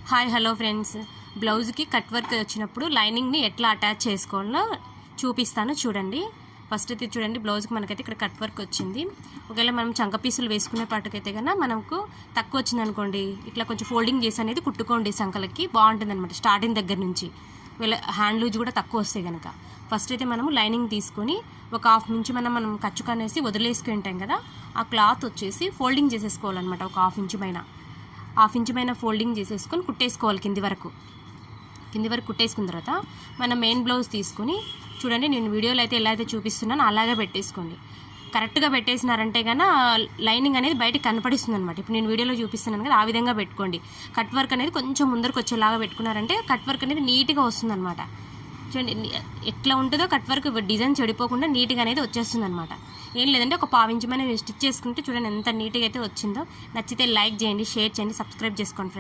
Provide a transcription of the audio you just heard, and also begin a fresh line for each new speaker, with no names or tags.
Hi hello friends, బ్లౌజ్కి cut work వచ్చినప్పుడు లైనింగ్ని ఎట్లా అటాచ్ చేసుకోవాలో చూపిస్తాను చూడండి. ఫస్ట్ అయితే చూడండి, బ్లౌజ్కి మనకైతే ఇక్కడ కట్ వర్క్ వచ్చింది. ఒకవేళ మనం చంక పీసులు వేసుకునే పాటుకైతే కన్నా మనకు తక్కువ వచ్చింది అనుకోండి, ఇట్లా కొంచెం ఫోల్డింగ్ చేసి అనేది కుట్టుకోండి. సంకలకి బాగుంటుంది అనమాట స్టార్టింగ్ దగ్గర నుంచి. ఒకవేళ హ్యాండ్ లూజ్ కూడా తక్కువ వస్తాయి కనుక ఫస్ట్ అయితే మనము లైనింగ్ తీసుకొని ఒక హాఫ్ నుంచి మనం కచ్చుకనేసి వదిలేసుకుంటాం కదా, ఆ క్లాత్ వచ్చేసి ఫోల్డింగ్ చేసేసుకోవాలన్నమాట. ఒక హాఫ్ ఇంచు పైన ఫోల్డింగ్ చేసేసుకొని కుట్టేసుకోవాలి. కింది వరకు కుట్టేసుకున్న తర్వాత మన మెయిన్ బ్లౌజ్ తీసుకుని చూడండి, నేను వీడియోలో అయితే ఎలా అయితే చూపిస్తున్నానో అలాగే పెట్టేసుకోండి. కరెక్ట్గా పెట్టేసినారంటే కన్నా లైనింగ్ అనేది బయటకు కనపడిస్తుంది అనమాట. ఇప్పుడు నేను వీడియోలో చూపిస్తున్నాను కదా, ఆ విధంగా పెట్టుకోండి. కట్ వర్క్ అనేది కొంచెం ముందరకు వచ్చేలాగా పెట్టుకున్నారంటే కట్ వర్క్ అనేది నీట్గా వస్తుంది అనమాట. చూడండి ఎట్లా ఉంటుందో కట్ వర్క్ డిజైన్ చెడిపోకుండా నీట్గా అనేది వచ్చేస్తుంది అనమాట. ఏం లేదంటే ఒక పావించి మనం స్టిచ్ చేసుకుంటే చూడండి ఎంత నీట్గా అయితే వచ్చిందో. నచ్చితే లైక్ చేయండి, షేర్ చేయండి, సబ్స్క్రైబ్ చేసుకోండి ఫ్రెండ్స్.